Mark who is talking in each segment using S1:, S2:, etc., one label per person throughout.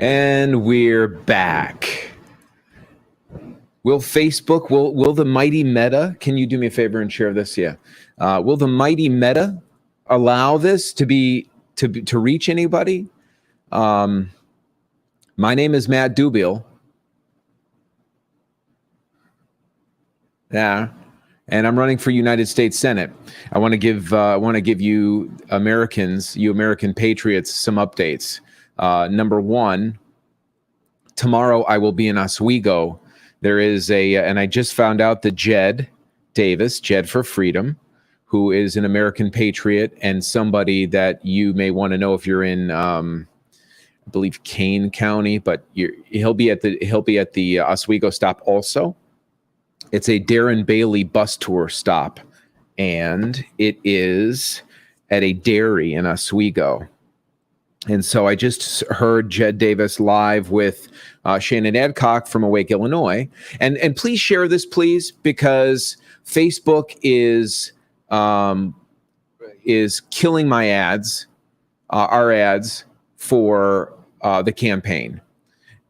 S1: And we're back. Will Facebook, will the mighty Meta, can you do me a favor and share this? Yeah. Will the mighty Meta allow this to reach anybody? My name is Matt Dubiel. Yeah. And I'm running for United States Senate. I want to give you Americans, you American patriots, some updates. Number one, tomorrow I will be in Oswego. There is and I just found out that Jed Davis, Jed for Freedom, who is an American patriot and somebody that you may want to know if you're in, I believe Kane County, but he'll be at the Oswego stop also. It's a Darren Bailey bus tour stop, and it is at a dairy in Oswego. And so I just heard Jed Davis live with Shannon Adcock from Awake, Illinois. And please share this, please, because Facebook is killing my ads, our ads for the campaign.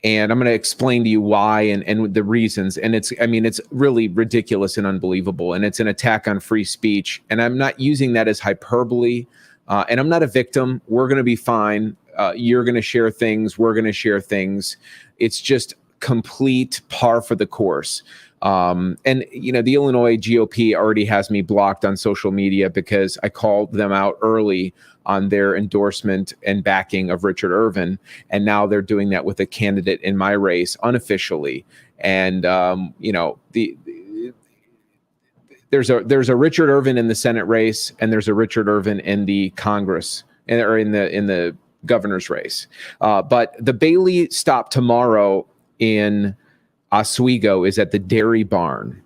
S1: And I'm going to explain to you why and the reasons. And it's really ridiculous and unbelievable. And it's an attack on free speech. And I'm not using that as hyperbole. And I'm not a victim. We're going to be fine. You're going to share things. We're going to share things. It's just complete par for the course. And, the Illinois GOP already has me blocked on social media because I called them out early on their endorsement and backing of Richard Irvin. And now they're doing that with a candidate in my race unofficially. And, there's a Richard Irvin in the Senate race, and there's a Richard Irvin in the Congress or in the governor's race. But the Bailey stop tomorrow in Oswego is at the Dairy Barn,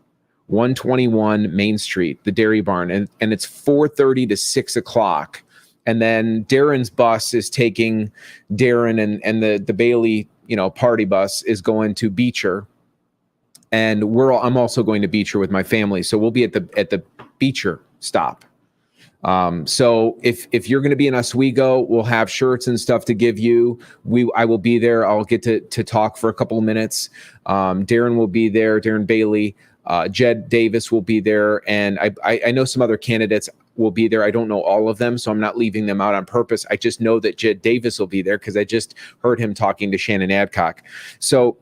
S1: 121 Main Street, the Dairy Barn, and it's 4:30 to 6 o'clock. And then Darren's bus is taking Darren, and the Bailey, party bus is going to Beecher. And I'm also going to Beecher with my family. So we'll be at the Beecher stop. So if you're going to be in Oswego, we'll have shirts and stuff to give you. I will be there. I'll get to talk for a couple of minutes. Darren will be there, Darren Bailey. Jed Davis will be there. And I know some other candidates will be there. I don't know all of them, so I'm not leaving them out on purpose. I just know that Jed Davis will be there because I just heard him talking to Shannon Adcock. So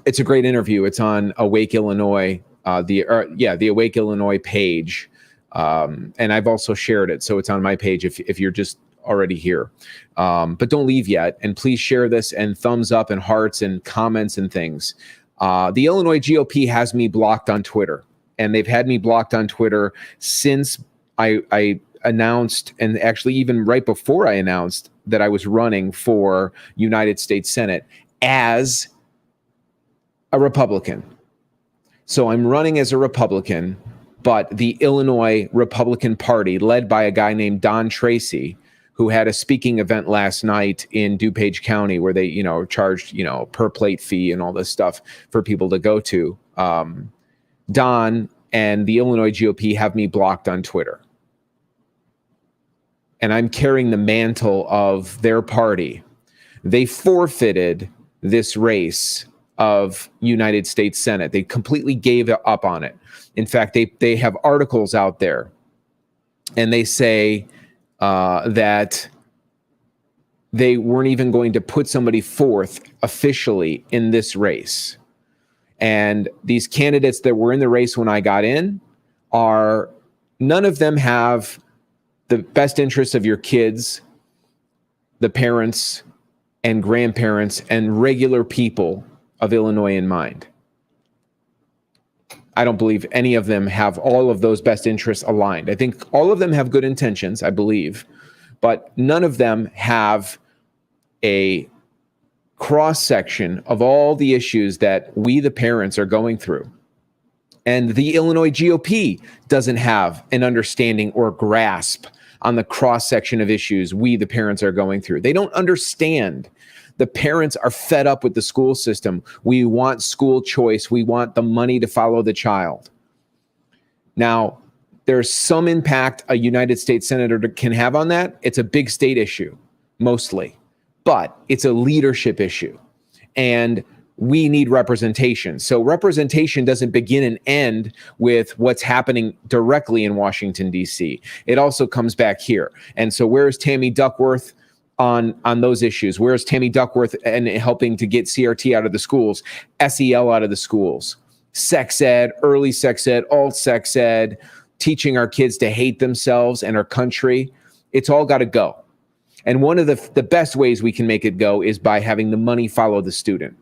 S1: it's a great interview. It's on Awake Illinois, the Awake Illinois page. And I've also shared it. So it's on my page if you're just already here. But don't leave yet. And please share this and thumbs up and hearts and comments and things. The Illinois GOP has me blocked on Twitter. And they've had me blocked on Twitter since I announced, and actually even right before I announced that I was running for United States Senate as a Republican. So I'm running as a Republican, but the Illinois Republican Party, led by a guy named Don Tracy, who had a speaking event last night in DuPage County where they, charged, per plate fee and all this stuff for people to go to. Don and the Illinois GOP have me blocked on Twitter. And I'm carrying the mantle of their party. They forfeited this race of United States Senate. They completely gave up on it. In fact, they have articles out there, and they say that they weren't even going to put somebody forth officially in this race. And these candidates that were in the race when I got in none of them have the best interests of your kids, the parents and grandparents and regular people of Illinois in mind. I don't believe any of them have all of those best interests aligned. I think all of them have good intentions, I believe, but none of them have a cross-section of all the issues that we, the parents, are going through. And the Illinois GOP doesn't have an understanding or grasp on the cross-section of issues we, the parents, are going through. They don't understand. The parents are fed up with the school system. We want school choice. We want the money to follow the child. Now, there's some impact a United States senator can have on that. It's a big state issue, mostly. but it's a leadership issue. And we need representation. So representation doesn't begin and end with what's happening directly in Washington, D.C. It also comes back here. And so where's Tammy Duckworth on those issues? Where's Tammy Duckworth and helping to get CRT out of the schools, SEL out of the schools, sex ed, early sex ed, alt sex ed, teaching our kids to hate themselves and our country? It's all got to go. And one of the best ways we can make it go is by having the money follow the student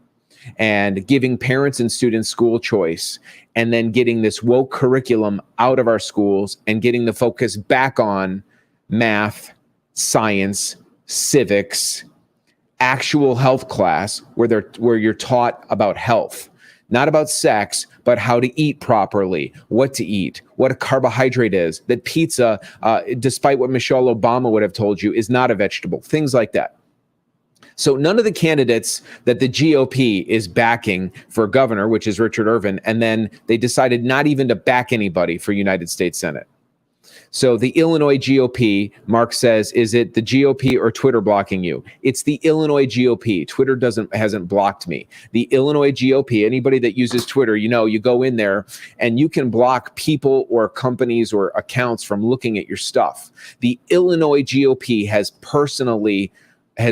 S1: and giving parents and students school choice, and then getting this woke curriculum out of our schools and getting the focus back on math, science, civics, actual health class where you're taught about health, not about sex, but how to eat properly, what to eat, what a carbohydrate is, that pizza, despite what Michelle Obama would have told you, is not a vegetable, things like that. So none of the candidates that the GOP is backing for governor, which is Richard Irvin, and then they decided not even to back anybody for United States Senate. So the Illinois GOP, Mark says, is it the GOP or Twitter blocking you? It's the Illinois GOP. Twitter hasn't blocked me. The Illinois GOP, anybody that uses Twitter, you go in there and you can block people or companies or accounts from looking at your stuff. The Illinois GOP has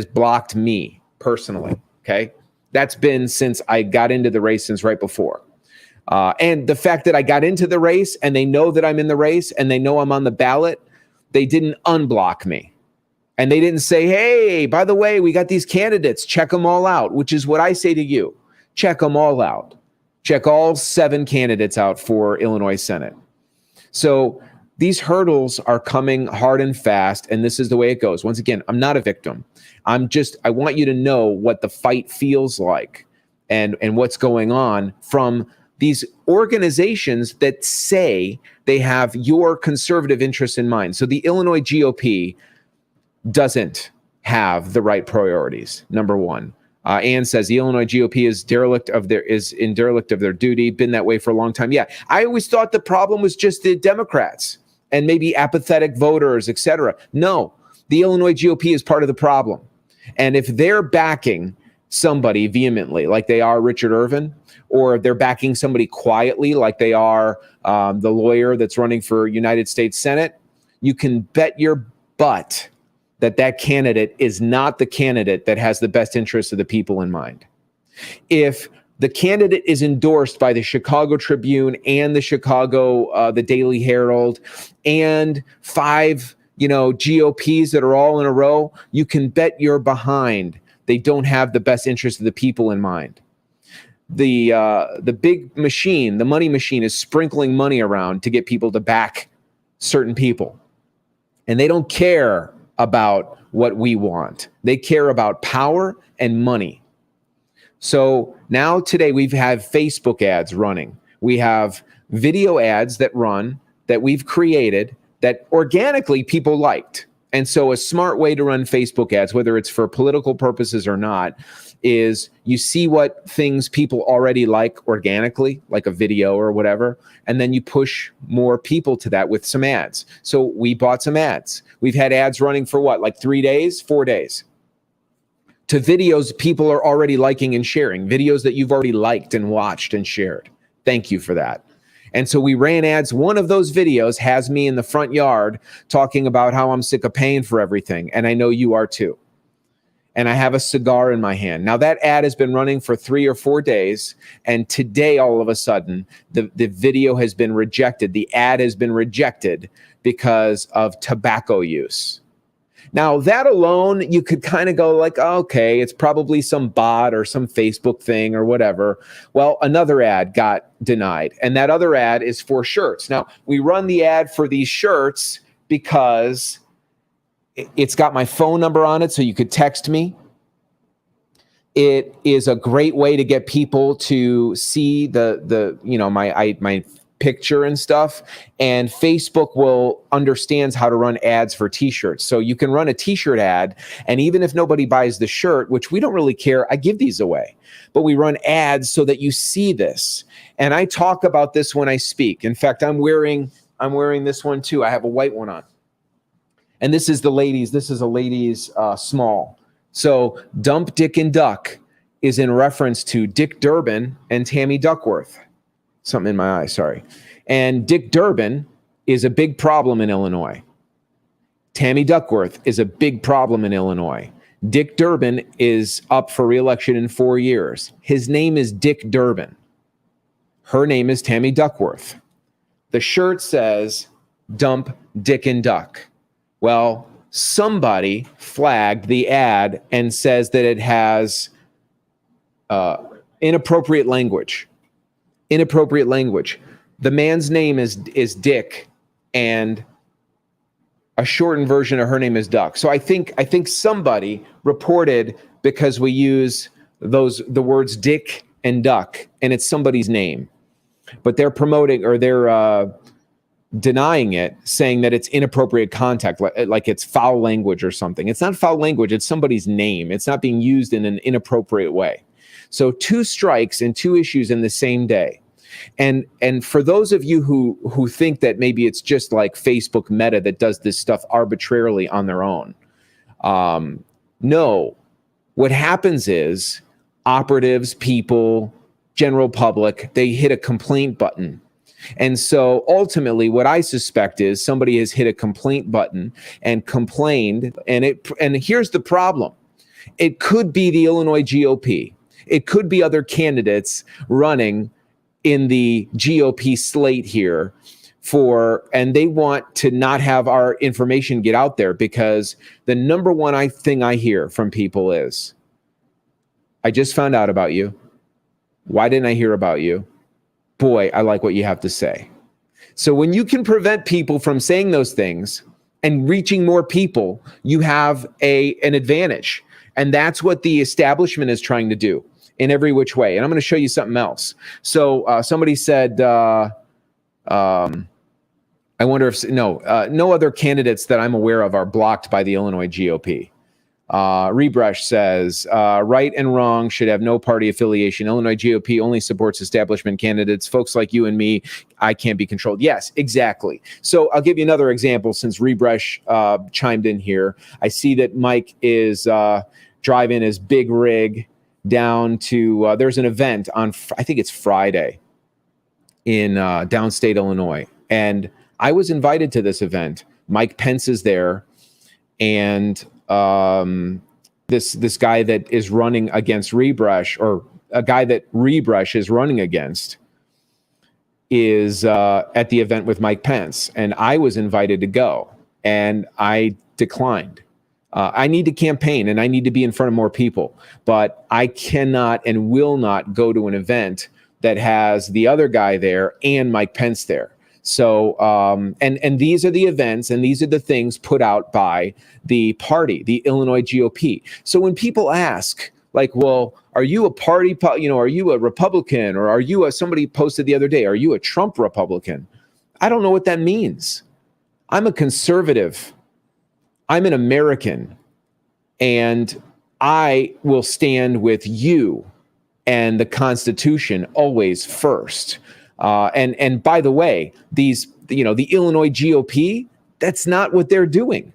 S1: blocked me personally, okay? That's been since I got into the race, since right before. And the fact that I got into the race and they know that I'm in the race and they know I'm on the ballot, they didn't unblock me. And they didn't say, hey, by the way, we got these candidates, check them all out, which is what I say to you. Check them all out. Check all 7 candidates out for Illinois Senate. So these hurdles are coming hard and fast, and this is the way it goes. Once again, I'm not a victim. I want you to know what the fight feels like and what's going on from these organizations that say they have your conservative interests in mind. So the Illinois GOP doesn't have the right priorities, number one. Ann says the Illinois GOP is in derelict of their duty, been that way for a long time. Yeah, I always thought the problem was just the Democrats and maybe apathetic voters, et cetera. No, the Illinois GOP is part of the problem. And if they're backing somebody vehemently, like they are Richard Irvin, or they're backing somebody quietly, like they are the lawyer that's running for United States Senate, you can bet your butt that candidate is not the candidate that has the best interests of the people in mind. If the candidate is endorsed by the Chicago Tribune and the Daily Herald and 5, GOPs that are all in a row, you can bet you're behind. They don't have the best interests of the people in mind. The big machine, the money machine, is sprinkling money around to get people to back certain people. And they don't care about what we want. They care about power and money. So now today we've had Facebook ads running. We have video ads that run that we've created that organically people liked. And so a smart way to run Facebook ads, whether it's for political purposes or not, is you see what things people already like organically, like a video or whatever, and then you push more people to that with some ads. So we bought some ads. We've had ads running for what, like 3 days, 4 days, to videos people are already liking and sharing, videos that you've already liked and watched and shared. Thank you for that. And so we ran ads. One of those videos has me in the front yard talking about how I'm sick of paying for everything. And I know you are too. And I have a cigar in my hand. Now that ad has been running for 3 or 4 days. And today, all of a sudden, the video has been rejected. The ad has been rejected because of tobacco use. Now that alone, you could kind of go like, okay, it's probably some bot or some Facebook thing or whatever. Well, another ad got denied. And that other ad is for shirts. Now we run the ad for these shirts because it's got my phone number on it, so you could text me. It is a great way to get people to see my picture and stuff. And Facebook understands how to run ads for t-shirts. So you can run a t-shirt ad, and even if nobody buys the shirt, which we don't really care, I give these away. But we run ads so that you see this. And I talk about this when I speak. In fact, I'm wearing this one too. I have a white one on. And this is a ladies small. So dump, dick, and duck is in reference to Dick Durbin and Tammy Duckworth. Something in my eye, sorry. And Dick Durbin is a big problem in Illinois. Tammy Duckworth is a big problem in Illinois. Dick Durbin is up for re-election in 4 years. His name is Dick Durbin. Her name is Tammy Duckworth. The shirt says, dump, dick, and duck. Well, somebody flagged the ad and says that it has inappropriate language. Inappropriate language. The man's name is Dick, and a shortened version of her name is Duck. So I think somebody reported because we use the words Dick and Duck, and it's somebody's name, but they're promoting or they're denying it, saying that it's inappropriate contact, like it's foul language or something. It's not foul language. It's somebody's name. It's not being used in an inappropriate way. So 2 strikes and 2 issues in the same day. And for those of you who think that maybe it's just like Facebook Meta that does this stuff arbitrarily on their own, no. What happens is operatives, people, general public, they hit a complaint button. And so ultimately what I suspect is somebody has hit a complaint button and complained. And here's the problem. It could be the Illinois GOP. It could be other candidates running in the GOP slate here and they want to not have our information get out there, because the number one thing I hear from people is, I just found out about you. Why didn't I hear about you? Boy, I like what you have to say. So when you can prevent people from saying those things and reaching more people, you have an advantage. And that's what the establishment is trying to do in every which way. And I'm going to show you something else. So somebody said, I wonder if, no other candidates that I'm aware of are blocked by the Illinois GOP. Rebrush says, right and wrong should have no party affiliation. Illinois GOP only supports establishment candidates. Folks like you and me, I can't be controlled. Yes, exactly. So I'll give you another example since Rebrush chimed in here. I see that Mike is driving his big rig down to, there's an event on, I think it's Friday in downstate Illinois. And I was invited to this event. Mike Pence is there. And this guy that is running against Rebrush, or a guy that Rebrush is running against, is at the event with Mike Pence. And I was invited to go, and I declined. I need to campaign, and I need to be in front of more people, but I cannot and will not go to an event that has the other guy there and Mike Pence there. So, and these are the events and these are the things put out by the party, the Illinois GOP. So when people ask, like, well, are you a party, are you a Republican, or are you somebody posted the other day, are you a Trump Republican? I don't know what that means. I'm a conservative. I'm an American, and I will stand with you and the Constitution always first. And by the way, the Illinois GOP, that's not what they're doing.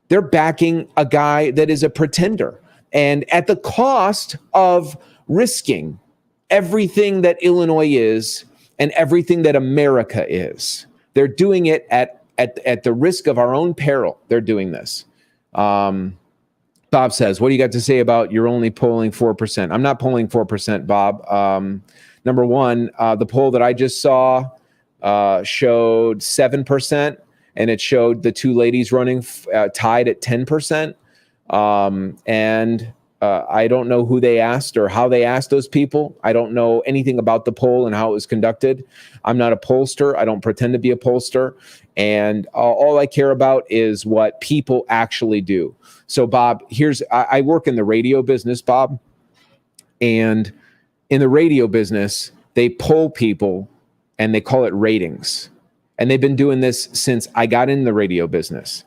S1: They're backing a guy that is a pretender, and at the cost of risking everything that Illinois is and everything that America is. They're doing it at the risk of our own peril. They're doing this. Bob says, what do you got to say about you're only polling 4%? I'm not polling 4%, Bob. Number one, the poll that I just saw showed 7%, and it showed the two ladies running tied at 10%. And I don't know who they asked or how they asked those people. I don't know anything about the poll and how it was conducted. I'm not a pollster. I don't pretend to be a pollster. And all I care about is what people actually do. So, Bob, I work in the radio business, Bob. And in the radio business, they poll people and they call it ratings. And they've been doing this since I got in the radio business.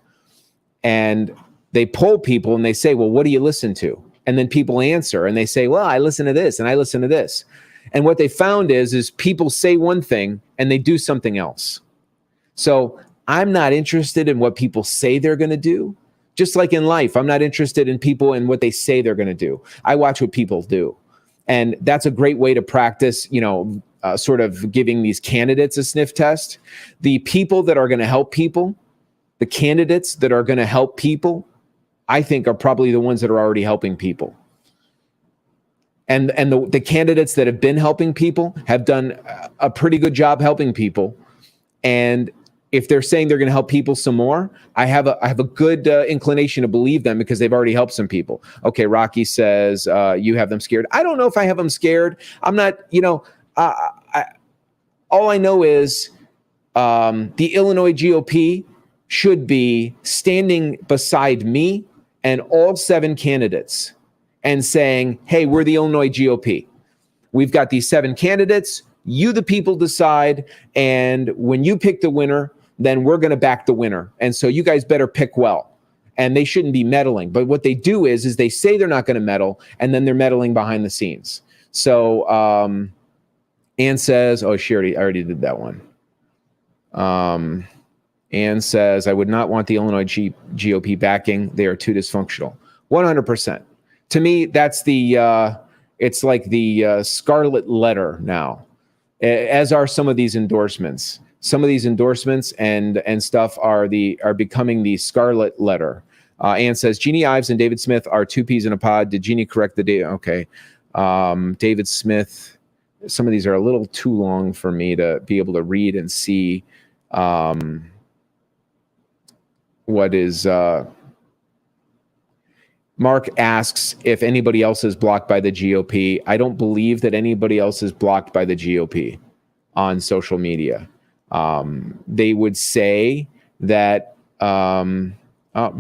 S1: And they poll people and they say, well, what do you listen to? And then people answer and they say, well, I listen to this and I listen to this. And what they found is people say one thing and they do something else. So I'm not interested in what people say they're going to do. Just like in life, I'm not interested in people and what they say they're going to do. I watch what people do. And that's a great way to practice, sort of giving these candidates a sniff test. The people that are going to help people, the candidates that are going to help people, I think are probably the ones that are already helping people. And the candidates that have been helping people have done a pretty good job helping people. And if they're saying they're going to help people some more, I have a good inclination to believe them because they've already helped some people. Okay, Rocky says you have them scared. I don't know if I have them scared. I'm not, all I know is the Illinois GOP should be standing beside me and all 7 candidates and saying, hey, we're the Illinois GOP. We've got these 7 candidates. You, the people, decide. And when you pick the winner, then we're going to back the winner. And so you guys better pick well. And they shouldn't be meddling. But what they do is they say they're not going to meddle, and then they're meddling behind the scenes. So Ann says, I already did that one. Ann says, I would not want the Illinois GOP backing. They are too dysfunctional. 100%. To me, that's it's like the scarlet letter now, as are some of these endorsements. Some of these endorsements and stuff are becoming the scarlet letter. Ann says, Jeannie Ives and David Smith are 2 peas in a pod. Did Jeannie correct the date? Okay. David Smith, some of these are a little too long for me to be able to read and see what is... Mark asks if anybody else is blocked by the GOP. I don't believe that anybody else is blocked by the GOP on social media. They would say that,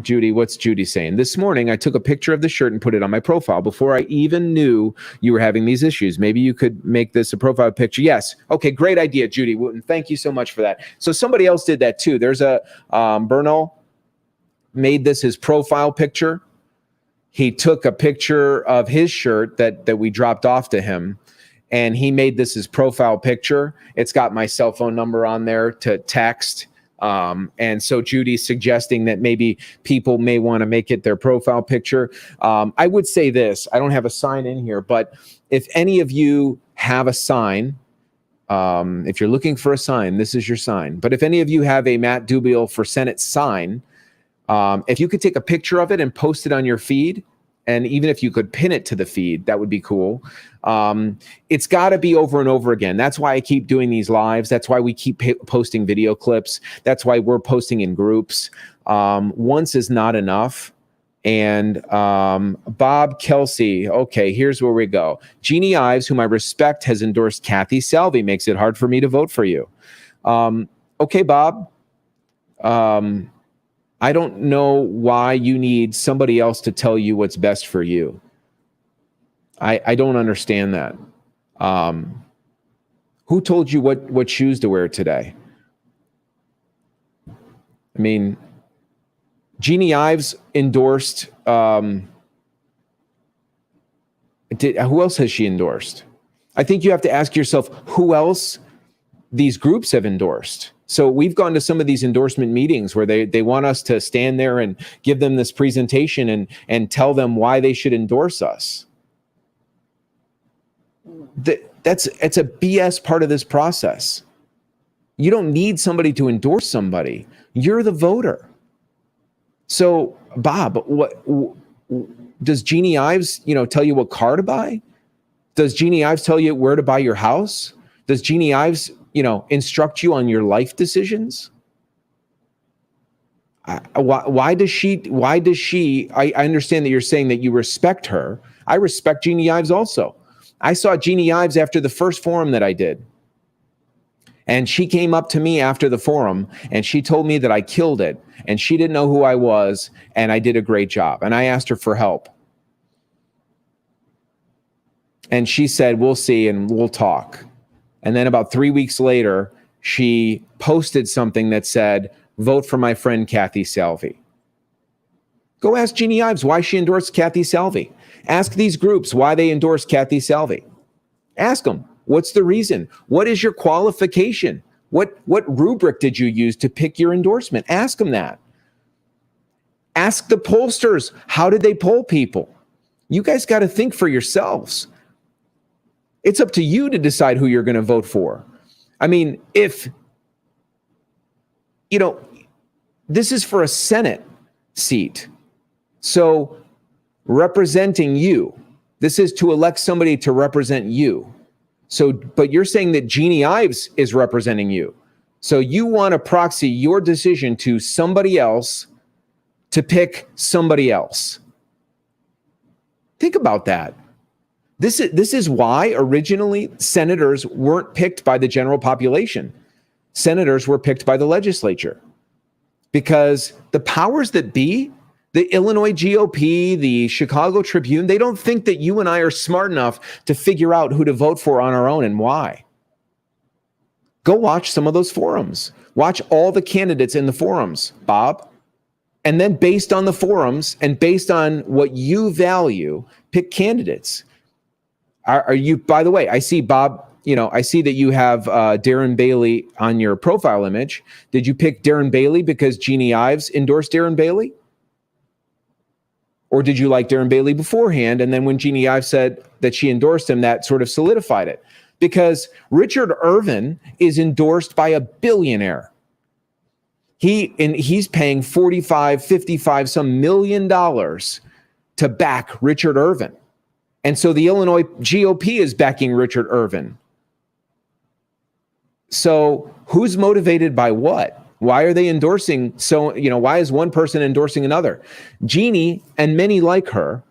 S1: Judy, what's Judy saying? This morning, I took a picture of the shirt and put it on my profile before I even knew you were having these issues. Maybe you could make this a profile picture. Yes. Okay, great idea, Judy Wooten. Thank you so much for that. So somebody else did that too. There's Bernal made this his profile picture. He took a picture of his shirt that we dropped off to him, and he made this his profile picture. It's got my cell phone number on there to text. And so Judy's suggesting that maybe people may want to make it their profile picture. I would say this, I don't have a sign in here, but if any of you have a sign, if you're looking for a sign, this is your sign. But if any of you have a Matt Dubiel for Senate sign, if you could take a picture of it and post it on your feed, and even if you could pin it to the feed, that would be cool. It's got to be over and over again. That's why I keep doing these lives. That's why we keep posting video clips. That's why we're posting in groups. Once is not enough. And Bob Kelsey, okay, here's where we go. Jeannie Ives, whom I respect, has endorsed Kathy Salvi. Makes it hard for me to vote for you. Okay, Bob. I don't know why you need somebody else to tell you what's best for you. I don't understand that. Who told you what shoes to wear today? I mean, Jeannie Ives endorsed, who else has she endorsed? I think you have to ask yourself who else these groups have endorsed. So we've gone to some of these endorsement meetings where they want us to stand there and give them this presentation and tell them why they should endorse us. It's a BS part of this process. You don't need somebody to endorse somebody. You're the voter. So, Bob, what does Jeannie Ives, tell you what car to buy? Does Jeannie Ives tell you where to buy your house? Does Jeannie Ives, instruct you on your life decisions? Why does she, I understand that you're saying that you respect her. I respect Jeannie Ives also. I saw Jeannie Ives after the first forum that I did. And she came up to me after the forum and she told me that I killed it and she didn't know who I was and I did a great job. And I asked her for help. And she said, we'll see and we'll talk. And then about 3 weeks later, she posted something that said, vote for my friend Kathy Salvi. Go ask Jeannie Ives why she endorsed Kathy Salvi. Ask these groups why they endorse Kathy Salvi. Ask them, what's the reason? What is your qualification? What rubric did you use to pick your endorsement? Ask them that. Ask the pollsters, how did they poll people? You guys got to think for yourselves. It's up to you to decide who you're going to vote for. I mean, if, this is for a Senate seat. So representing you, this is to elect somebody to represent you. So, but you're saying that Jeannie Ives is representing you. So you want to proxy your decision to somebody else to pick somebody else. Think about that. This is why originally senators weren't picked by the general population. Senators were picked by the legislature because the powers that be, the Illinois GOP, the Chicago Tribune, they don't think that you and I are smart enough to figure out who to vote for on our own and why. Go watch some of those forums. Watch all the candidates in the forums, Bob. And then based on the forums and based on what you value, pick candidates. Are you, by the way, I see Bob, I see that you have Darren Bailey on your profile image. Did you pick Darren Bailey because Jeannie Ives endorsed Darren Bailey? Or did you like Darren Bailey beforehand? And then when Jeannie Ives said that she endorsed him, that sort of solidified it. Because Richard Irvin is endorsed by a billionaire. He's paying $45, $55 some million to back Richard Irvin. And so the Illinois GOP is backing Richard Irvin. So who's motivated by what? Why are they endorsing? Why is one person endorsing another? Jeannie and many like her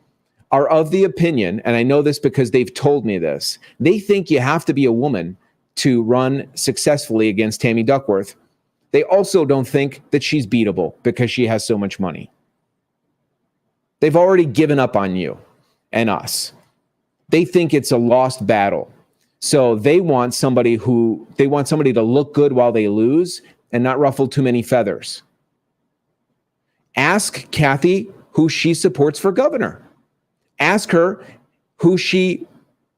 S1: are of the opinion, and I know this because they've told me this, they think you have to be a woman to run successfully against Tammy Duckworth. They also don't think that she's beatable because she has so much money. They've already given up on you and us. They think it's a lost battle. So they want somebody to look good while they lose and not ruffle too many feathers. Ask Kathy who she supports for governor. Ask her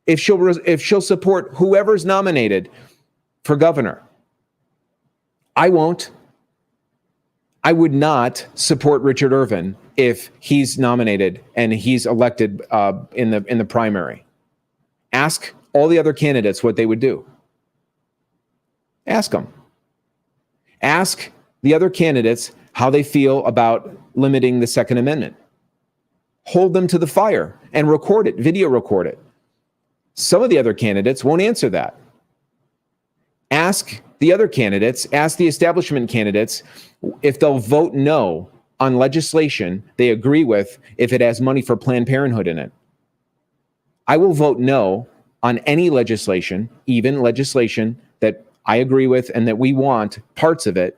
S1: if she'll support whoever's nominated for governor. I won't. I would not support Richard Irvin if he's nominated and he's elected in the primary. Ask all the other candidates what they would do. Ask them. Ask the other candidates how they feel about limiting the Second Amendment. Hold them to the fire and record it, video record it. Some of the other candidates won't answer that. Ask the other candidates, ask the establishment candidates if they'll vote no on legislation they agree with if it has money for Planned Parenthood in it. I will vote no on any legislation, even legislation that I agree with and that we want parts of it,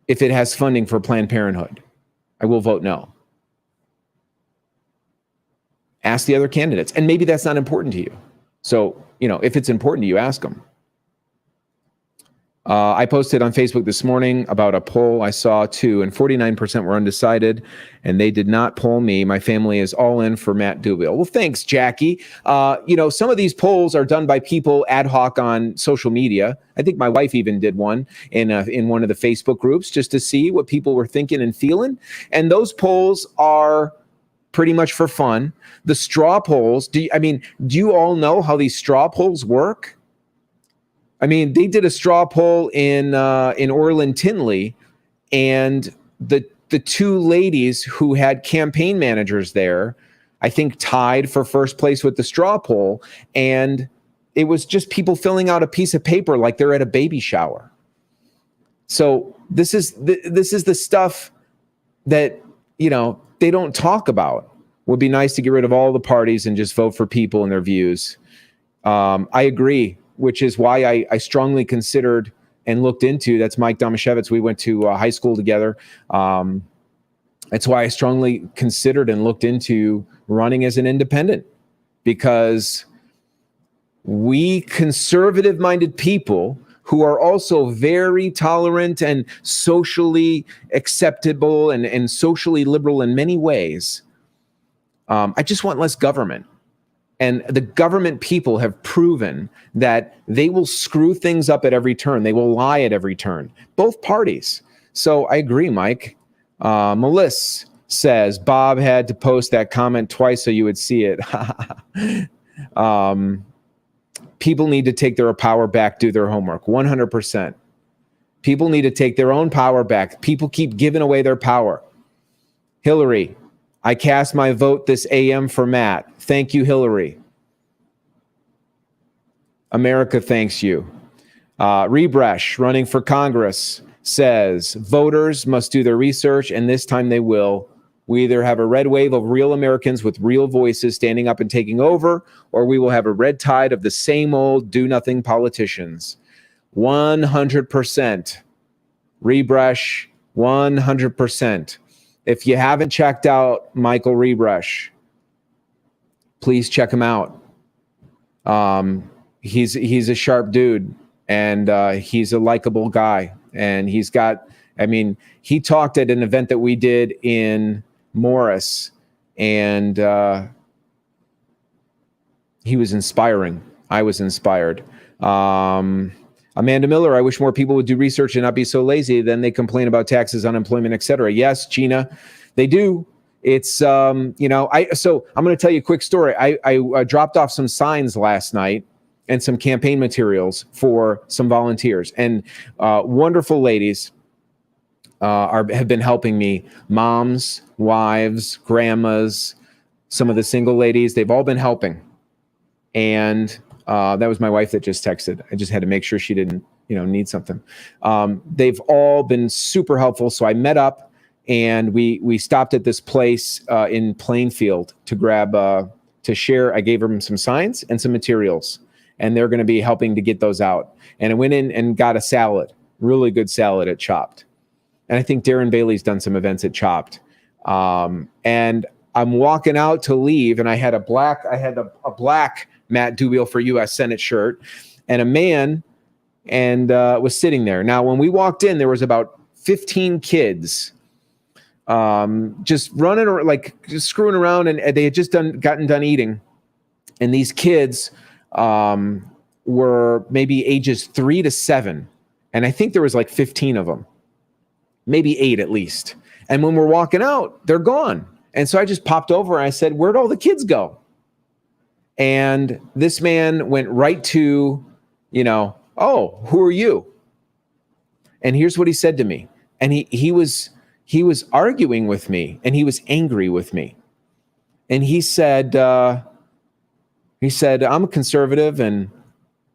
S1: if it has funding for Planned Parenthood. I will vote no. Ask the other candidates. And maybe that's not important to you. So, if it's important to you, ask them. I posted on Facebook this morning about a poll I saw too, and 49% were undecided, and they did not poll me. My family is all in for Matt Dubiel. Well, thanks, Jackie. Some of these polls are done by people ad hoc on social media. I think my wife even did one in one of the Facebook groups just to see what people were thinking and feeling. And those polls are pretty much for fun. The straw polls, do you all know how these straw polls work? I mean, they did a straw poll in Orland Tinley, and the two ladies who had campaign managers there, I think, tied for first place with the straw poll, and it was just people filling out a piece of paper like they're at a baby shower. So this is the stuff that they don't talk about. Would be nice to get rid of all the parties and just vote for people and their views. I agree. Which is why I strongly considered and looked into, that's Mike Domashevitz. We went to high school together. That's why I strongly considered and looked into running as an independent, because we conservative-minded people who are also very tolerant and socially acceptable and socially liberal in many ways, I just want less government. And the government people have proven that they will screw things up at every turn. They will lie at every turn, both parties. So I agree, Mike. Melissa says, Bob had to post that comment twice so you would see it. People need to take their power back, do their homework. 100%. People need to take their own power back. People keep giving away their power. Hillary, I cast my vote this AM for Matt. Thank you, Hillary. America thanks you. Rebresh, running for Congress, says, voters must do their research, and this time they will. We either have a red wave of real Americans with real voices standing up and taking over, or we will have a red tide of the same old do-nothing politicians. 100%. Rebresh, 100%. If you haven't checked out Michael Rebresh, please check him out. He's a sharp dude, and he's a likable guy. And he's got, he talked at an event that we did in Morris, and he was inspiring. I was inspired. Amanda Miller, I wish more people would do research and not be so lazy. Then they complain about taxes, unemployment, etc. Yes, Gina, they do. It's, so I'm going to tell you a quick story. I dropped off some signs last night and some campaign materials for some volunteers, and wonderful ladies have been helping me. Moms, wives, grandmas, some of the single ladies, they've all been helping. And that was my wife that just texted. I just had to make sure she didn't, need something. They've all been super helpful. So I met up and we stopped at this place in Plainfield to grab, to share. I gave them some signs and some materials, and they're going to be helping to get those out. And I went in and got a salad, really good salad at Chopped. And I think Darren Bailey's done some events at Chopped. And I'm walking out to leave, and I had a black Matt Dubiel for U.S. Senate shirt, and a man was sitting there. Now, when we walked in, there was about 15 kids just running or just screwing around, and they had just gotten done eating. And these kids were maybe ages 3 to 7. And I think there was 15 of them, maybe 8 at least. And when we're walking out, they're gone. And so I just popped over and I said, where'd all the kids go? And this man went right to, oh, who are you? And here's what he said to me. And he was arguing with me, and he was angry with me. And he said, I'm a conservative. And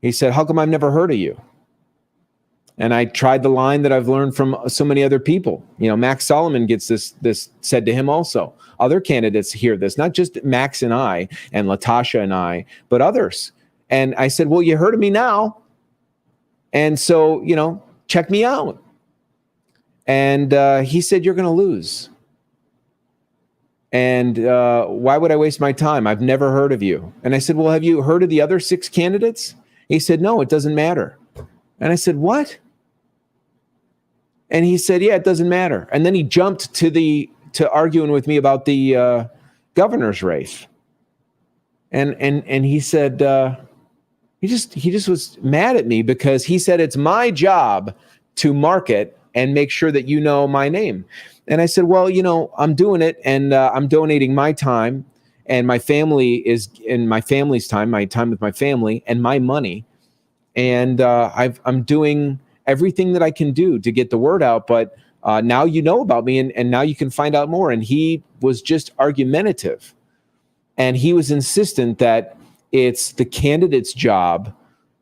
S1: he said, how come I've never heard of you? And I tried the line that I've learned from so many other people. Max Solomon gets this said to him also. Other candidates hear this, not just Max and I and Latasha and I, but others. And I said, well, you heard of me now. And so, check me out. And he said, you're going to lose. And why would I waste my time? I've never heard of you. And I said, well, have you heard of the other 6 candidates? He said, no, it doesn't matter. And I said, what? And he said, yeah, it doesn't matter. And then he jumped to arguing with me about the governor's race. And he said, he just was mad at me because he said, it's my job to market and make sure that you know my name. And I said, well, I'm doing it, and I'm donating my time and my family is in my family's time, my time with my family and my money. And I'm doing everything that I can do to get the word out. But now you know about me, and now you can find out more. And he was just argumentative. And he was insistent that it's the candidate's job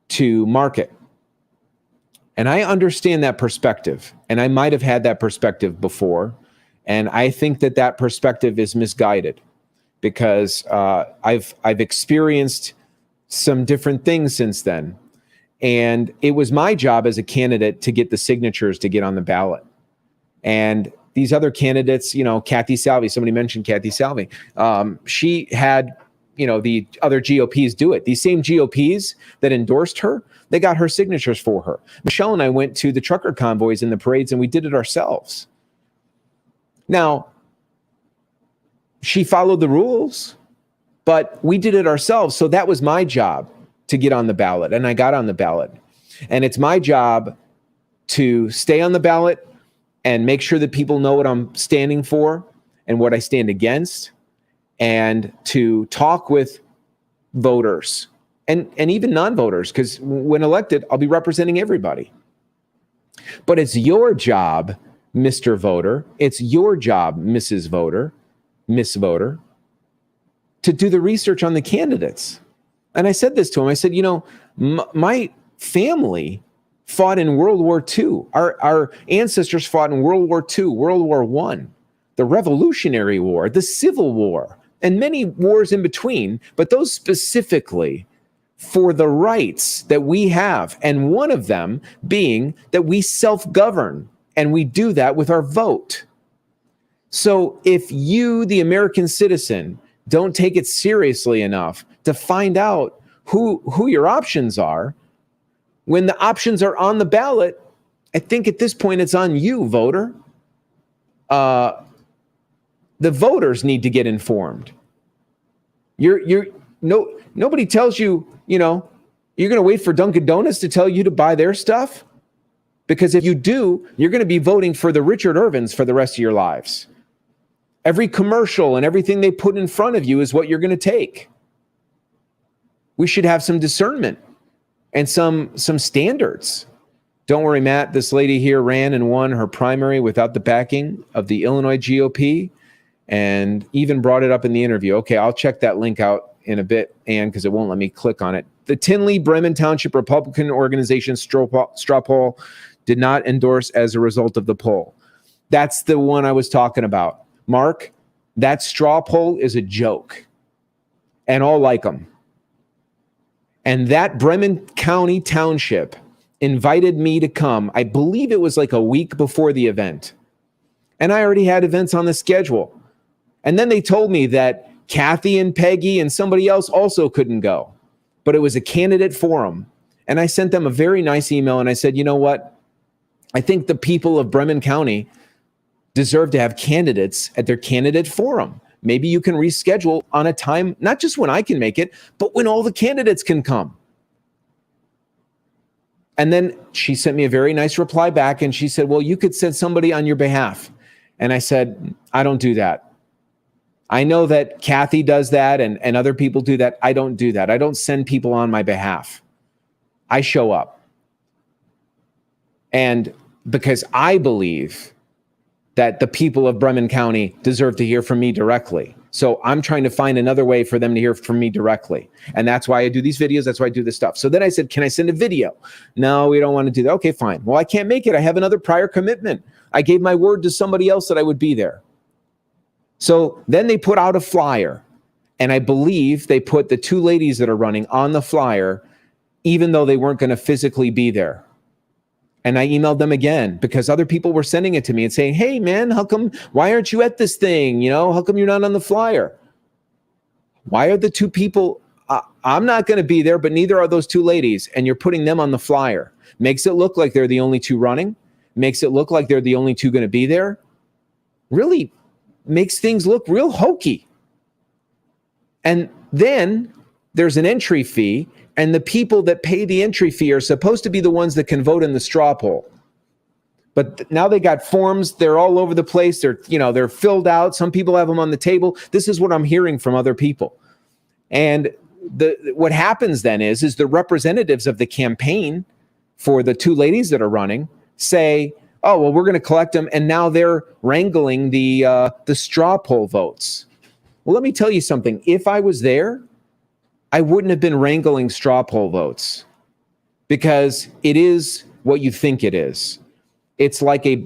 S1: to market. And I understand that perspective. And I might have had that perspective before. And I think that perspective is misguided, because I've experienced some different things since then. And it was my job as a candidate to get the signatures to get on the ballot. And these other candidates, Kathy Salvi, somebody mentioned Kathy Salvi. She had, the other GOPs do it. These same GOPs that endorsed her, they got her signatures for her. Michelle and I went to the trucker convoys and the parades, and we did it ourselves. Now, she followed the rules, but we did it ourselves. So that was my job to get on the ballot, and I got on the ballot. And it's my job to stay on the ballot and make sure that people know what I'm standing for and what I stand against, and to talk with voters and even non-voters, because when elected, I'll be representing everybody. But it's your job, Mr. Voter, it's your job, Mrs. Voter, Miss Voter, to do the research on the candidates. And I said this to him. I said, my family fought in World War II. Our ancestors fought in World War II, World War I, the Revolutionary War, the Civil War, and many wars in between, but those specifically for the rights that we have. And one of them being that we self-govern, and we do that with our vote. So if you, the American citizen, don't take it seriously enough to find out who your options are, when the options are on the ballot, I think at this point it's on you, voter. The voters need to get informed. Nobody tells you, you're going to wait for Dunkin' Donuts to tell you to buy their stuff. Because if you do, you're going to be voting for the Richard Irvins for the rest of your lives. Every commercial and everything they put in front of you is what you're going to take. We should have some discernment and some standards. Don't worry, Matt, this lady here ran and won her primary without the backing of the Illinois GOP, and even brought it up in the interview. Okay, I'll check that link out in a bit, Ann, because it won't let me click on it. The Tinley Bremen Township Republican Organization straw poll did not endorse as a result of the poll. That's the one I was talking about. Mark, that straw poll is a joke, and all like them. And that Bremen County Township invited me to come. I believe it was like a week before the event. And I already had events on the schedule. And then they told me that Kathy and Peggy and somebody else also couldn't go. But it was a candidate forum. And I sent them a very nice email, and I said, you know what? I think the people of Bremen County deserve to have candidates at their candidate forum. Maybe you can reschedule on a time, not just when I can make it, but when all the candidates can come. And then she sent me a very nice reply back, and she said, well, you could send somebody on your behalf. And I said, I don't do that. I know that Kathy does that and other people do that. I don't do that. I don't send people on my behalf. I show up. And because I believe that the people of Bremen County deserve to hear from me directly. So I'm trying to find another way for them to hear from me directly. And that's why I do these videos. That's why I do this stuff. So then I said, can I send a video? No, we don't want to do that. Okay, fine. Well, I can't make it. I have another prior commitment. I gave my word to somebody else that I would be there. So then they put out a flyer. And I believe they put the two ladies that are running on the flyer, even though they weren't going to physically be there. And I emailed them again because other people were sending it to me and saying, hey, man, why aren't you at this thing? How come you're not on the flyer? Why are the two people? I'm not going to be there, but neither are those two ladies. And you're putting them on the flyer. Makes it look like they're the only two running. Makes it look like they're the only two going to be there. Really makes things look real hokey. And then there's an entry fee. And the people that pay the entry fee are supposed to be the ones that can vote in the straw poll. But now they got forms. They're all over the place. They're filled out. Some people have them on the table. This is what I'm hearing from other people. And what happens then is the representatives of the campaign for the two ladies that are running say, oh, well, we're going to collect them. And now they're wrangling the straw poll votes. Well, let me tell you something. If I was there, I wouldn't have been wrangling straw poll votes, because it is what you think it is. It's like a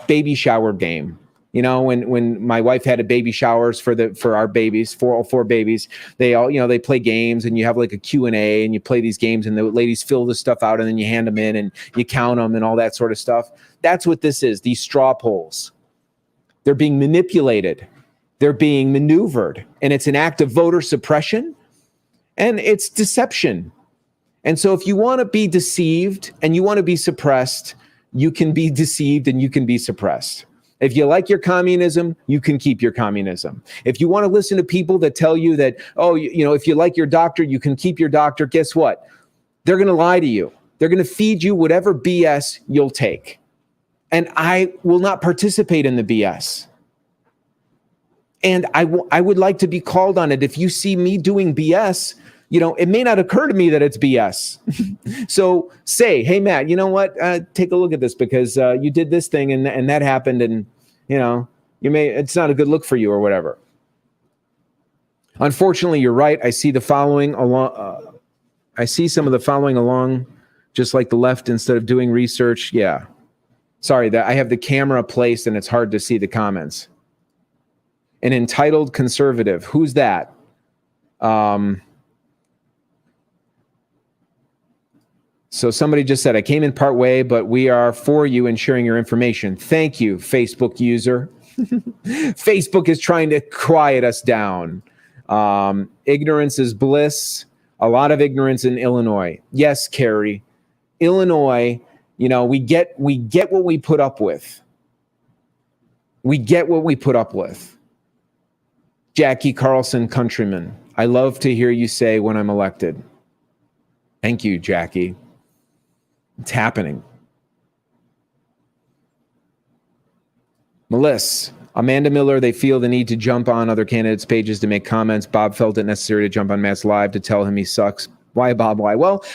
S1: baby shower game. When my wife had a baby showers for our babies, all four babies, they all, they play games, and you have like a Q&A, and you play these games, and the ladies fill the stuff out, and then you hand them in and you count them and all that sort of stuff. That's what this is. These straw polls, they're being manipulated. They're being maneuvered, and it's an act of voter suppression, and it's deception. And so if you want to be deceived and you want to be suppressed, you can be deceived and you can be suppressed. If you like your communism, you can keep your communism. If you want to listen to people that tell you that, if you like your doctor, you can keep your doctor, guess what? They're going to lie to you. They're going to feed you whatever BS you'll take. And I will not participate in the BS. And I would like to be called on it. If you see me doing BS, it may not occur to me that it's BS. So say, hey, Matt, you know what? Take a look at this because you did this thing and that happened. And, it's not a good look for you or whatever. Unfortunately, you're right. I see the following along. I see some of the following along, just like the left, instead of doing research. Yeah. Sorry, that I have the camera placed and it's hard to see the comments. An entitled conservative. Who's that? So somebody just said, I came in part way, but we are for you in sharing your information. Thank you, Facebook user. Facebook is trying to quiet us down. Ignorance is bliss. A lot of ignorance in Illinois. Yes, Carrie. Illinois, we get what we put up with. We get what we put up with. Jackie Carlson, countryman. I love to hear you say when I'm elected. Thank you, Jackie. It's happening. Melissa, Amanda Miller, they feel the need to jump on other candidates' pages to make comments. Bob felt it necessary to jump on Matt's live to tell him he sucks. Why, Bob? Why? Well,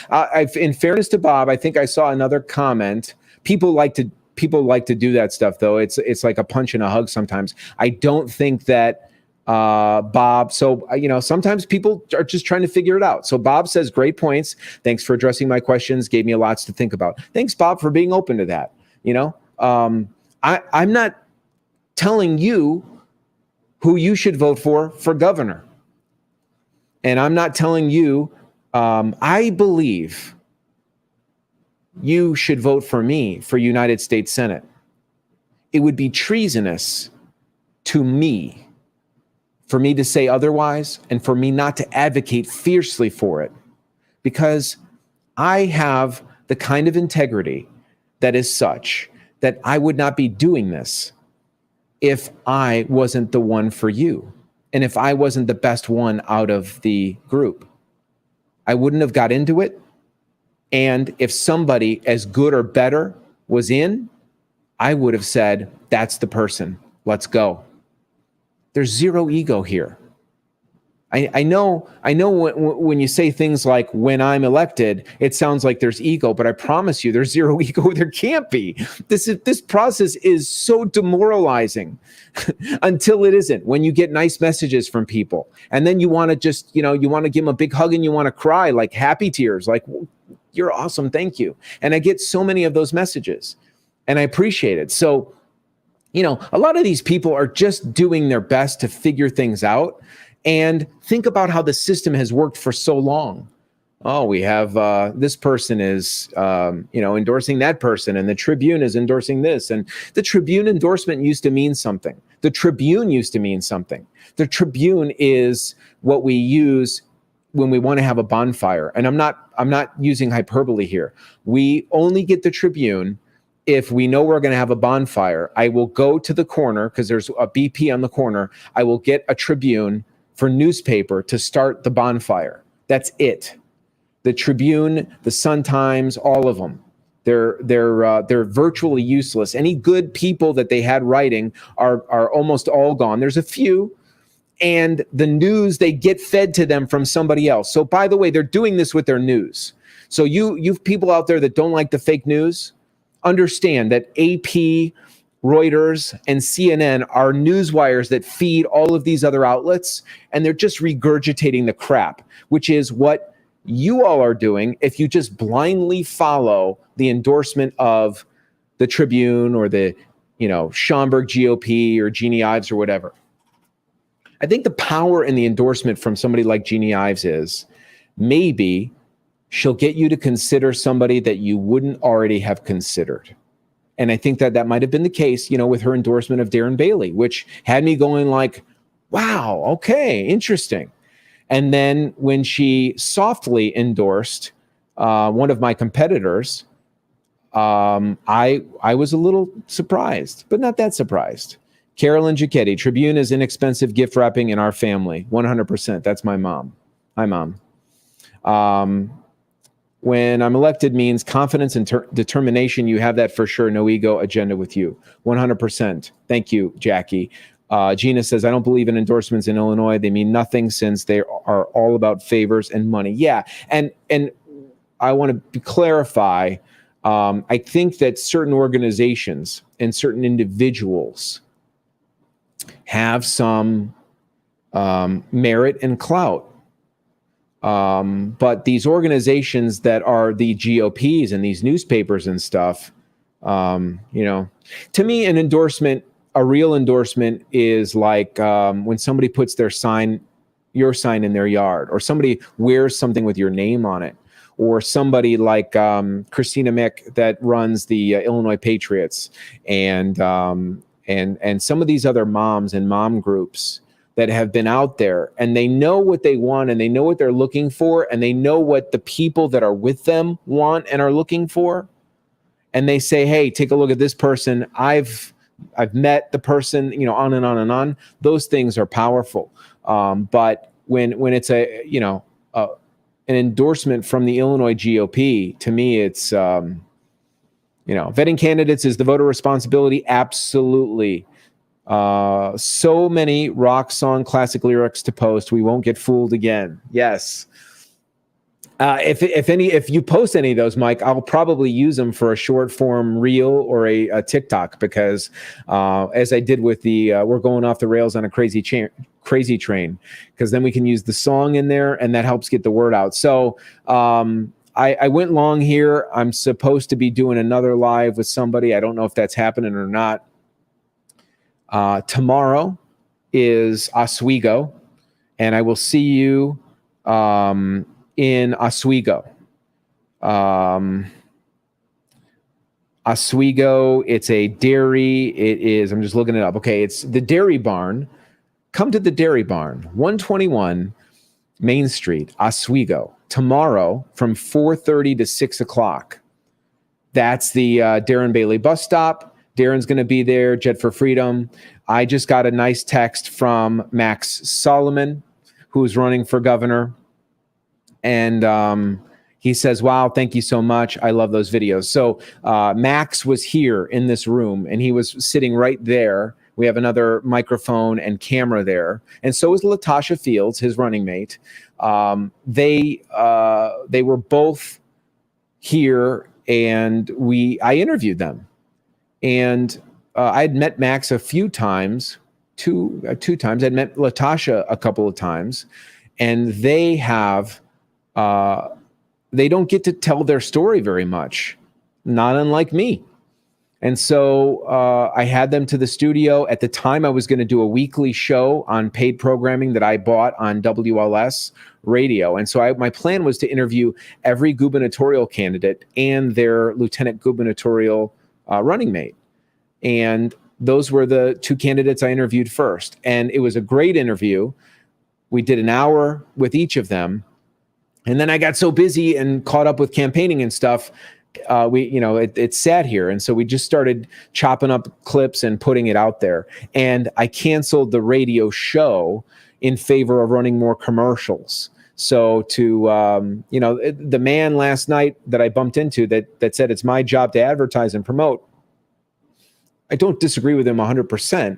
S1: in fairness to Bob, I think I saw another comment. People like to do that stuff, though. It's like a punch and a hug sometimes. I don't think that Bob. So, sometimes people are just trying to figure it out. So Bob says, great points. Thanks for addressing my questions. Gave me lots to think about. Thanks, Bob, for being open to that. I'm not telling you who you should vote for governor. And I'm not telling you, I believe you should vote for me for United States Senate. It would be treasonous to me for me to say otherwise and for me not to advocate fiercely for it, because I have the kind of integrity that is such that I would not be doing this if I wasn't the one for you and if I wasn't the best one out of the group. I wouldn't have got into it. And if somebody as good or better was in, I would have said, that's the person. Let's go. There's zero ego here. I know when you say things like when I'm elected, it sounds like there's ego, but I promise you there's zero ego. There can't be. This process is so demoralizing until it isn't. When you get nice messages from people and then you want to just, you want to give them a big hug and you want to cry like happy tears, like, well, you're awesome. Thank you. And I get so many of those messages and I appreciate it. So, a lot of these people are just doing their best to figure things out. And think about how the system has worked for so long. Oh, we have this person is, endorsing that person, and the Tribune is endorsing this. And the Tribune endorsement used to mean something. The Tribune used to mean something. The Tribune is what we use when we want to have a bonfire. And I'm not using hyperbole here. We only get the Tribune if we know we're going to have a bonfire. I will go to the corner because there's a BP on the corner. I will get a Tribune for newspaper to start the bonfire. That's it. The Tribune, the Sun-Times, all of them. They're virtually useless. Any good people that they had writing are almost all gone. There's a few, and the news, they get fed to them from somebody else. So by the way, they're doing this with their news. So you people out there that don't like the fake news, understand that AP, Reuters, and CNN are news wires that feed all of these other outlets, and they're just regurgitating the crap, which is what you all are doing if you just blindly follow the endorsement of the Tribune or the, Schaumburg GOP or Jeannie Ives or whatever. I think the power in the endorsement from somebody like Jeannie Ives is maybe she'll get you to consider somebody that you wouldn't already have considered. And I think that might have been the case, with her endorsement of Darren Bailey, which had me going like, wow, okay, interesting. And then when she softly endorsed one of my competitors, I was a little surprised, but not that surprised. Carolyn Giacchetti, Tribune is inexpensive gift wrapping in our family. 100%. That's my mom. Hi, Mom. When I'm elected means confidence and determination. You have that for sure. No ego agenda with you. 100%. Thank you, Jackie. Gina says, I don't believe in endorsements in Illinois. They mean nothing since they are all about favors and money. Yeah. And I want to clarify. I think that certain organizations and certain individuals have some merit and clout. But these organizations that are the GOPs and these newspapers and stuff, to me, an endorsement, a real endorsement is like when somebody puts their sign, your sign in their yard, or somebody wears something with your name on it, or somebody like Christina Mick that runs the Illinois Patriots, and some of these other moms and mom groups that have been out there, and they know what they want, and they know what they're looking for, and they know what the people that are with them want and are looking for. And they say, hey, take a look at this person. I've met the person, on and on and on. Those things are powerful. But when it's an endorsement from the Illinois GOP, to me, it's, vetting candidates is the voter responsibility. Absolutely. So many rock song classic lyrics to post. We won't get fooled again. Yes. If you post any of those, Mike, I'll probably use them for a short form reel or a TikTok, because as I did with the we're going off the rails on a crazy train, because then we can use the song in there and that helps get the word out. So I went long here. I'm supposed to be doing another live with somebody. I don't know if that's happening or not. Tomorrow is Oswego, and I will see you in Oswego. Oswego, it's a dairy. It is, I'm just looking it up. Okay, it's the Dairy Barn. Come to the Dairy Barn, 121 Main Street, Oswego, tomorrow from 4:30 to 6 o'clock. That's the Darren Bailey bus stop. Darren's going to be there, Jet for Freedom. I just got a nice text from Max Solomon, who's running for governor. And he says, wow, thank you so much. I love those videos. So Max was here in this room, and he was sitting right there. We have another microphone and camera there. And so is Latasha Fields, his running mate. They were both here, and I interviewed them. And I had met Max a few times, two times. I'd met Latasha a couple of times, and they don't get to tell their story very much, not unlike me. And so I had them to the studio. At the time, I was going to do a weekly show on paid programming that I bought on WLS radio. And so my plan was to interview every gubernatorial candidate and their lieutenant gubernatorial running mate. And those were the two candidates I interviewed first. And it was a great interview. We did an hour with each of them. And then I got so busy and caught up with campaigning and stuff. It sat here. And so we just started chopping up clips and putting it out there. And I canceled the radio show in favor of running more commercials. So the man last night that I bumped into that said it's my job to advertise and promote, I don't disagree with him 100%.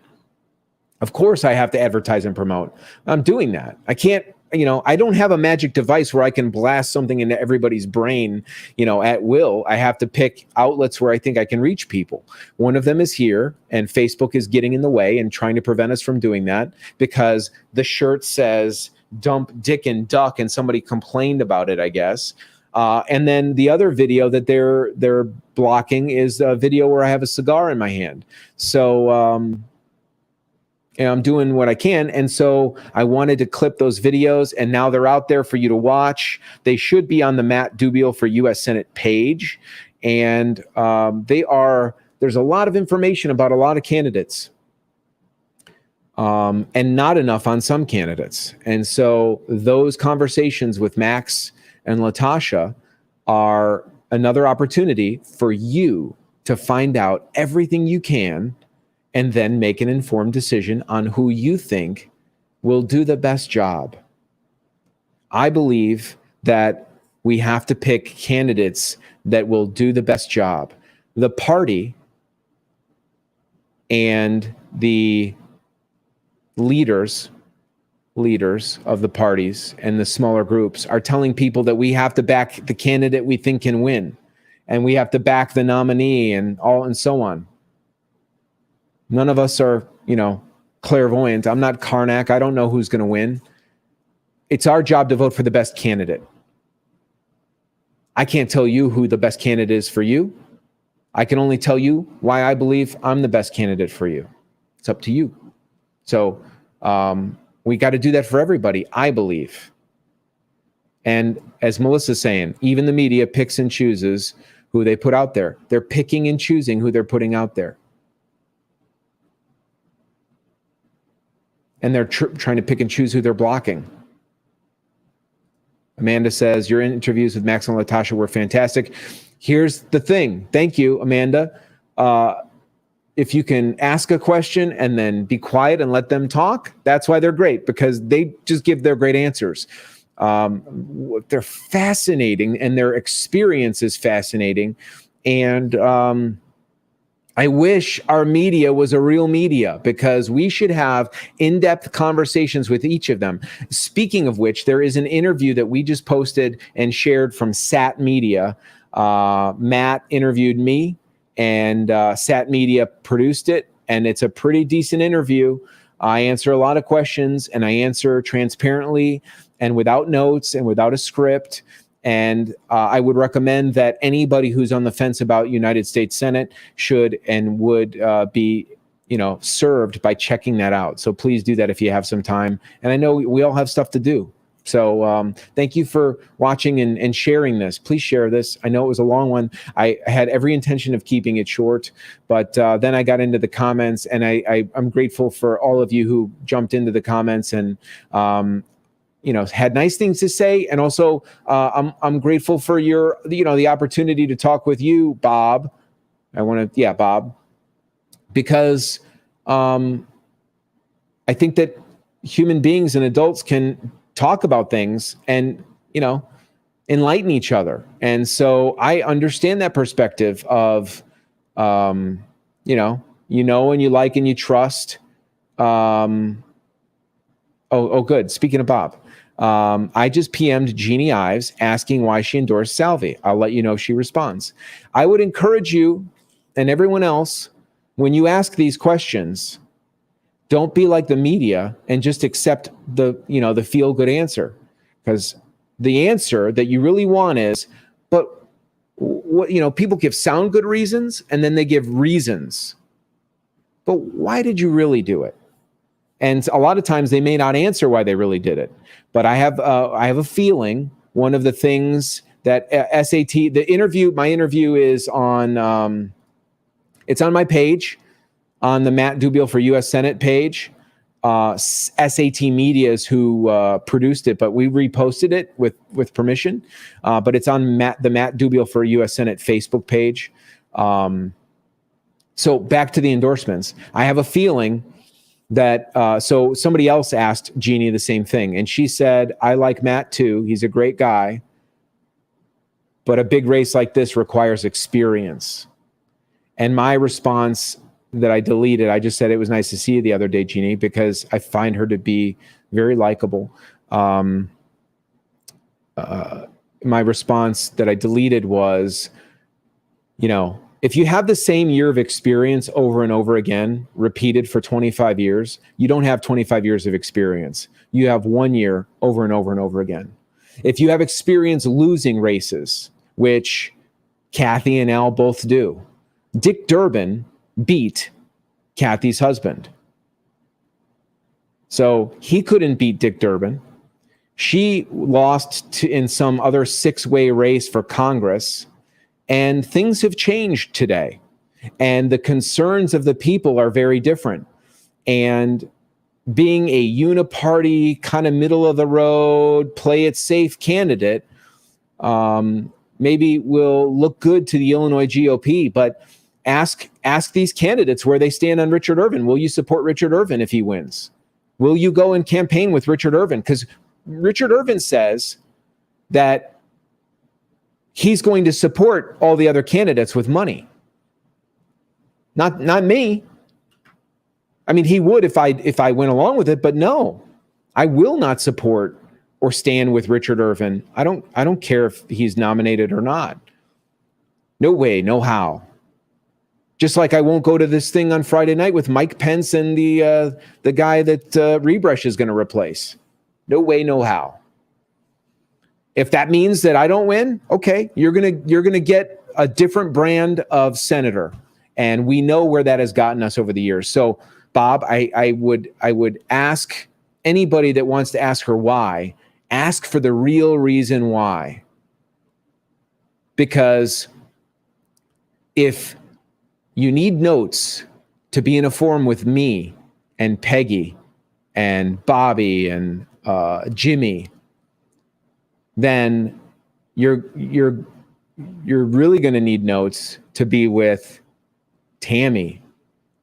S1: Of course I have to advertise and promote. I'm doing that. I can't, I don't have a magic device where I can blast something into everybody's brain, at will. I have to pick outlets where I think I can reach people. One of them is here, and Facebook is getting in the way and trying to prevent us from doing that because the shirt says dump dick and duck, and somebody complained about it, I guess. And then the other video that they're blocking is a video where I have a cigar in my hand. So I'm doing what I can. And so I wanted to clip those videos, and now they're out there for you to watch. They should be on the Matt Dubiel for U.S. Senate page. And there's a lot of information about a lot of candidates. And not enough on some candidates. And so those conversations with Max and Latasha are another opportunity for you to find out everything you can and then make an informed decision on who you think will do the best job. I believe that We have to pick candidates that will do the best job. The party and the leaders of the parties and the smaller groups are telling people that we have to back the candidate we think can win, and we have to back the nominee and so on. None of us are, clairvoyant. I'm not Karnak. I don't know who's going to win. It's our job to vote for the best candidate. I can't tell you who the best candidate is for you. I can only tell you why I believe I'm the best candidate for you. It's up to you. So we got to do that for everybody, I believe. And as Melissa's saying, even the media picks and chooses who they put out there. They're picking and choosing who they're putting out there. And they're trying to pick and choose who they're blocking. Amanda says, your interviews with Max and Latasha were fantastic. Here's the thing. Thank you, Amanda. If you can ask a question and then be quiet and let them talk, that's why they're great, because they just give their great answers. They're fascinating, and their experience is fascinating. And I wish our media was a real media, because we should have in-depth conversations with each of them. Speaking of which, there is an interview that we just posted and shared from Sat Media. Matt interviewed me, and Sat Media produced it, and it's a pretty decent interview. I answer a lot of questions, and I answer transparently and without notes and without a script. And I would recommend that anybody who's on the fence about United States Senate should and would be, served by checking that out. So please do that if you have some time. And I know we all have stuff to do. So thank you for watching and sharing this. Please share this. I know it was a long one. I had every intention of keeping it short, but then I got into the comments, and I'm grateful for all of you who jumped into the comments and had nice things to say. And also I'm grateful for your, the opportunity to talk with you, Bob. Bob, because I think that human beings and adults can talk about things and, enlighten each other. And so I understand that perspective of, and you like and you trust. Good. Speaking of Bob, I just PM'd Jeannie Ives asking why she endorsed Salvi. I'll let you know if she responds. I would encourage you and everyone else, when you ask these questions, don't be like the media and just accept the feel-good answer, because the answer that you really want is, but what, people give sound good reasons and then they give reasons. But why did you really do it? And a lot of times they may not answer why they really did it. But I have a feeling one of the things that SAT, my interview is on, it's on my page, on the Matt Dubiel for U.S. Senate page. SAT Media is who produced it, but we reposted it with permission. But it's on the Matt Dubiel for U.S. Senate Facebook page. So back to the endorsements. I have a feeling that so somebody else asked Jeannie the same thing, and she said, I like Matt too. He's a great guy, but a big race like this requires experience. And my response that I deleted, I just said, it was nice to see you the other day, Jeannie, because I find her to be very likable. My response that I deleted was, if you have the same year of experience over and over again, repeated for 25 years, you don't have 25 years of experience. You have 1 year over and over and over again. If you have experience losing races, which Kathy and Al both do, Dick Durbin beat Kathy's husband. So he couldn't beat Dick Durbin. She lost in some other 6-way race for Congress. And things have changed today. And the concerns of the people are very different. And being a uniparty, kind of middle of the road, play it safe candidate, maybe will look good to the Illinois GOP, but ask these candidates where they stand on Richard Irvin. Will you support Richard Irvin if he wins? Will you go and campaign with Richard Irvin? Because Richard Irvin says that he's going to support all the other candidates with money. Not me. I mean, he would if I went along with it, but no, I will not support or stand with Richard Irvin. I don't care if he's nominated or not. No way, no how. Just like I won't go to this thing on Friday night with Mike Pence and the guy that Rebrush is going to replace. No way, no how. If that means that I don't win, okay, you're gonna get a different brand of senator, and we know where that has gotten us over the years. So, Bob, I would ask anybody that wants to ask her why, ask for the real reason why. Because if you need notes to be in a forum with me and Peggy and Bobby and Jimmy, then you're really going to need notes to be with Tammy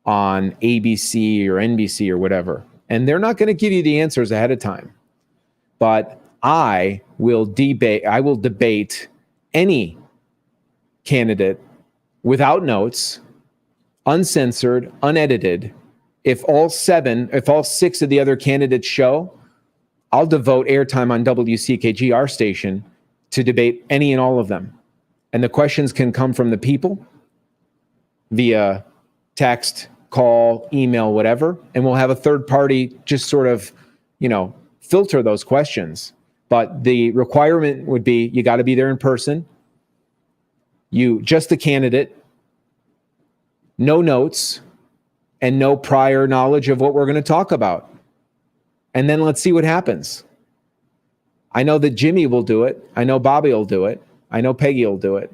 S1: on ABC or NBC or whatever. And they're not going to give you the answers ahead of time. But I will debate any candidate without notes, uncensored, unedited. If all six of the other candidates show, I'll devote airtime on WCKG, our station, to debate any and all of them. And the questions can come from the people via text, call, email, whatever. And we'll have a third party just sort of, filter those questions. But the requirement would be you got to be there in person. Just the candidate, no notes, and no prior knowledge of what we're going to talk about. And then let's see what happens. I know that Jimmy will do it. I know Bobby will do it. I know Peggy will do it.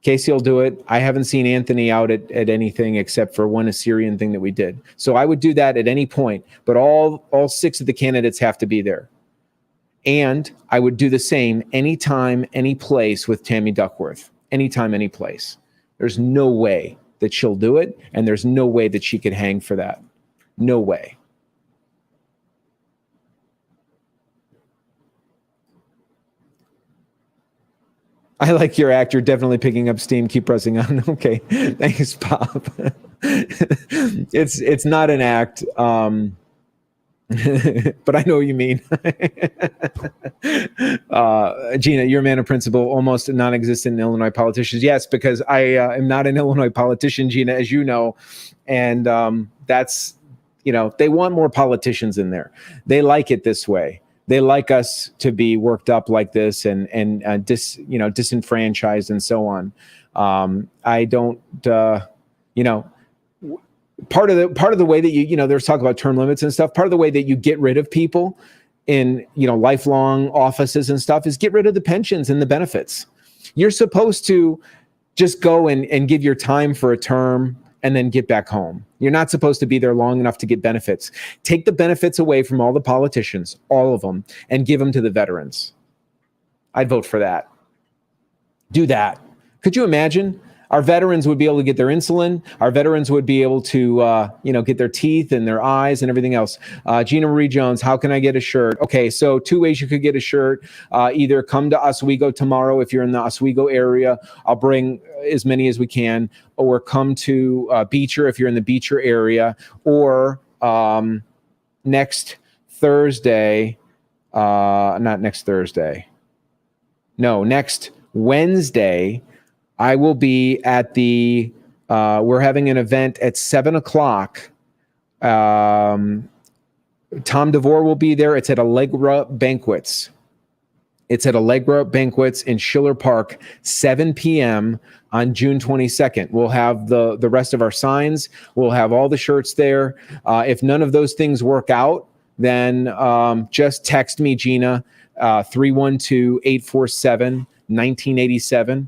S1: Casey will do it. I haven't seen Anthony out at anything except for one Assyrian thing that we did. So I would do that at any point, but all six of the candidates have to be there. And I would do the same anytime, any place with Tammy Duckworth. Anytime, any place. There's no way that she'll do it, and there's no way that she could hang for that. No way. I like your act. You're definitely picking up steam. Keep pressing on. Okay. Thanks, Bob. It's not an act. But I know what you mean. Gina, you're a man of principle, almost non-existent in Illinois politicians. Yes, because I am not an Illinois politician, Gina, as you know. And that's, they want more politicians in there. They like it this way. They like us to be worked up like this and disenfranchised and so on. I don't, part of the way that there's talk about term limits and stuff. Part of the way that you get rid of people in, lifelong offices and stuff is get rid of the pensions and the benefits. You're supposed to just go and give your time for a term and then get back home. You're not supposed to be there long enough to get benefits. Take the benefits away from all the politicians, all of them, and give them to the veterans. I'd vote for that. Do that. Could you imagine? Our veterans would be able to get their insulin. Our veterans would be able to, get their teeth and their eyes and everything else. Gina Marie Jones, how can I get a shirt? Okay, so two ways you could get a shirt. Either come to Oswego tomorrow if you're in the Oswego area. I'll bring as many as we can. Or come to Beecher if you're in the Beecher area. Or next Thursday, not next Thursday. No, next Wednesday, I will be at we're having an event at 7:00. Tom DeVore will be there. It's at Allegra Banquets. It's at Allegra Banquets in Schiller Park, 7 p.m. on June 22nd. We'll have the rest of our signs. We'll have all the shirts there. If none of those things work out, then just text me, Gina, 312-847-1987.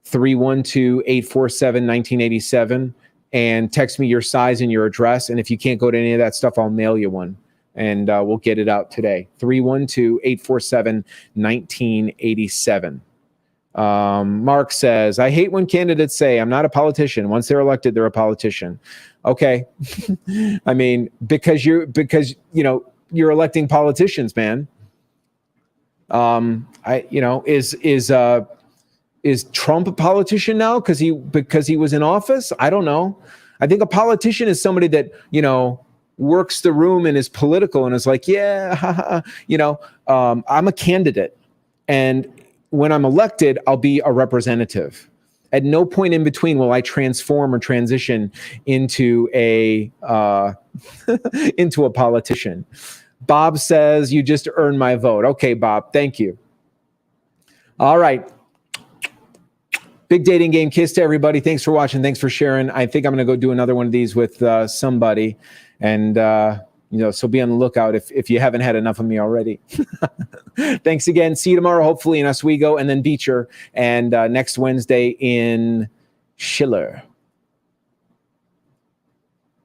S1: 312-847-1987, and text me your size and your address. And if you can't go to any of that stuff, I'll mail you one, and we'll get it out today. 312-847-1987. Mark says, I hate when candidates say, I'm not a politician. Once they're elected, they're a politician. Okay. I mean, because you're electing politicians, man. is Trump a politician now because he was in office? I don't know. I think a politician is somebody that, works the room and is political and is like, yeah, I'm a candidate. And when I'm elected, I'll be a representative. At no point in between will I transform or transition into a into a politician. Bob says, you just earned my vote. Okay, Bob, thank you. All right. Big dating game kiss to everybody. Thanks for watching. Thanks for sharing. I think I'm going to go do another one of these with somebody. And, so be on the lookout if you haven't had enough of me already. Thanks again. See you tomorrow, hopefully in Oswego and then Beecher. And next Wednesday in Schiller.